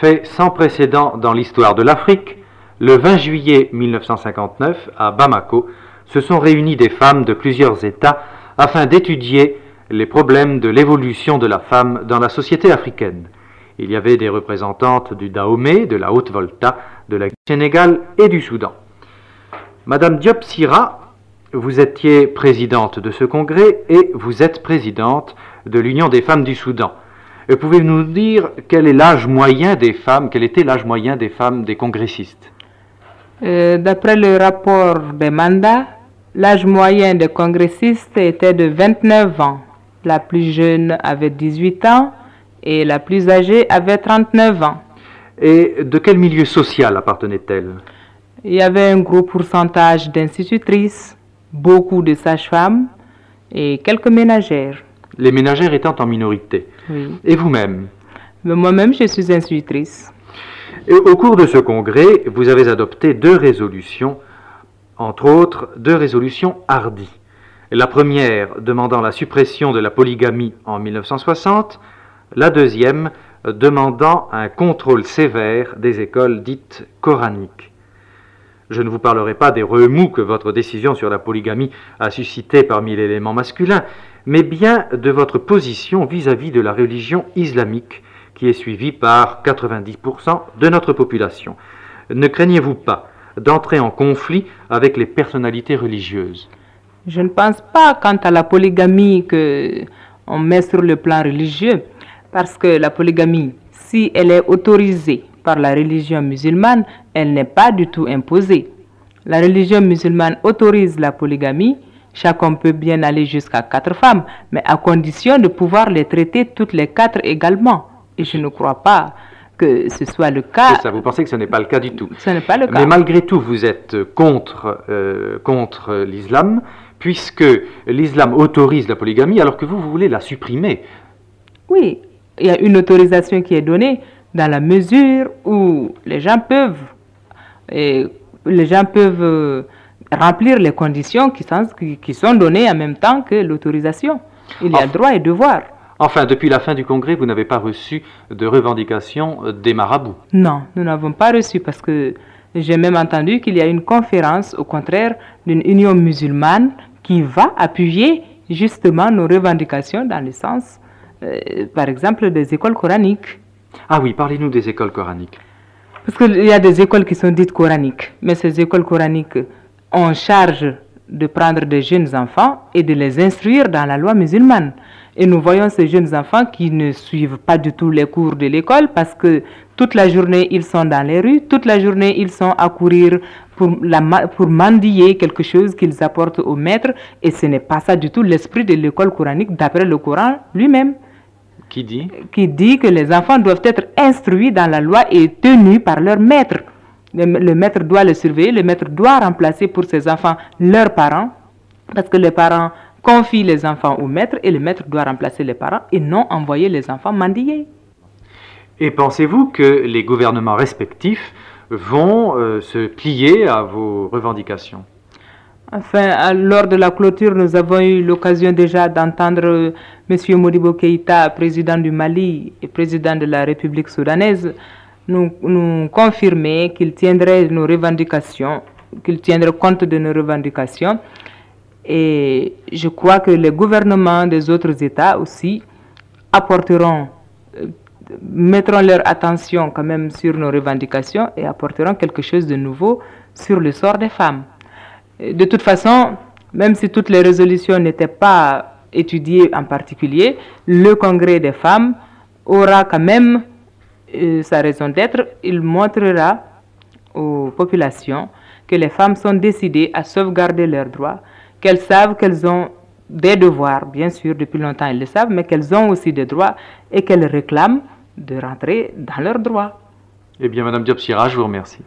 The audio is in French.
Fait sans précédent dans l'histoire de l'Afrique, le 20 juillet 1959, à Bamako, se sont réunies des femmes de plusieurs États afin d'étudier les problèmes de l'évolution de la femme dans la société africaine. Il y avait des représentantes du Dahomey, de la Haute-Volta, de la Sénégal et du Soudan. Madame Diop Sira, vous étiez présidente de ce congrès et vous êtes présidente de l'Union des femmes du Soudan. Pouvez-vous nous dire quel est l'âge moyen des femmes, quel était l'âge moyen des femmes des congressistes? D'après le rapport des mandats, l'âge moyen des congressistes était de 29 ans. La plus jeune avait 18 ans et la plus âgée avait 39 ans. Et de quel milieu social appartenait-elle? Il y avait un gros pourcentage d'institutrices, beaucoup de sages-femmes et quelques ménagères. Les ménagères étant en minorité. Oui. Et vous-même? Moi-même, je suis institutrice. Et au cours de ce congrès, vous avez adopté 2 résolutions, entre autres 2 résolutions hardies. La première demandant la suppression de la polygamie en 1960, la deuxième demandant un contrôle sévère des écoles dites coraniques. Je ne vous parlerai pas des remous que votre décision sur la polygamie a suscité parmi l'élément masculin, mais bien de votre position vis-à-vis de la religion islamique qui est suivie par 90% de notre population. Ne craignez-vous pas d'entrer en conflit avec les personnalités religieuses? Je ne pense pas quant à la polygamie qu'on met sur le plan religieux, parce que la polygamie, si elle est autorisée par la religion musulmane, elle n'est pas du tout imposée. La religion musulmane autorise la polygamie, chacun peut bien aller jusqu'à 4 femmes, mais à condition de pouvoir les traiter toutes les 4 également. Et je ne crois pas que ce soit le cas. C'est ça, vous pensez que ce n'est pas le cas du tout? Ce n'est pas le cas. Mais malgré tout, vous êtes contre l'islam, puisque l'islam autorise la polygamie, alors que vous voulez la supprimer. Oui, il y a une autorisation qui est donnée dans la mesure où les gens peuvent remplir les conditions qui sont données en même temps que l'autorisation. Il y a droit et devoir. Enfin, depuis la fin du congrès, vous n'avez pas reçu de revendications des marabouts? Non, nous n'avons pas reçu parce que j'ai même entendu qu'il y a une conférence, au contraire, d'une union musulmane qui va appuyer justement nos revendications dans le sens, par exemple, des écoles coraniques. Ah oui, parlez-nous des écoles coraniques. Parce qu'il y a des écoles qui sont dites coraniques, mais ces écoles coraniques ont charge de prendre des jeunes enfants et de les instruire dans la loi musulmane. Et nous voyons ces jeunes enfants qui ne suivent pas du tout les cours de l'école parce que toute la journée ils sont dans les rues, toute la journée ils sont à courir pour mendier quelque chose qu'ils apportent au maître. Et ce n'est pas ça du tout l'esprit de l'école coranique d'après le Coran lui-même. Qui dit? Qui dit que les enfants doivent être instruits dans la loi et tenus par leur maître. Le maître doit les surveiller, le maître doit remplacer pour ces enfants leurs parents, parce que les parents confient les enfants au maître et le maître doit remplacer les parents et non envoyer les enfants mendier. Et pensez-vous que les gouvernements respectifs vont se plier à vos revendications? Enfin, lors de la clôture, nous avons eu l'occasion déjà d'entendre M. Modibo Keïta, président du Mali et président de la République soudanaise, nous confirmer qu'il tiendrait nos revendications, qu'il tiendrait compte de nos revendications. Et je crois que les gouvernements des autres États aussi mettront leur attention quand même sur nos revendications et apporteront quelque chose de nouveau sur le sort des femmes. De toute façon, même si toutes les résolutions n'étaient pas étudiées en particulier, le Congrès des femmes aura quand même sa raison d'être. Il montrera aux populations que les femmes sont décidées à sauvegarder leurs droits, qu'elles savent qu'elles ont des devoirs, bien sûr, depuis longtemps elles le savent, mais qu'elles ont aussi des droits et qu'elles réclament de rentrer dans leurs droits. Eh bien, Madame Diop Sira, je vous remercie.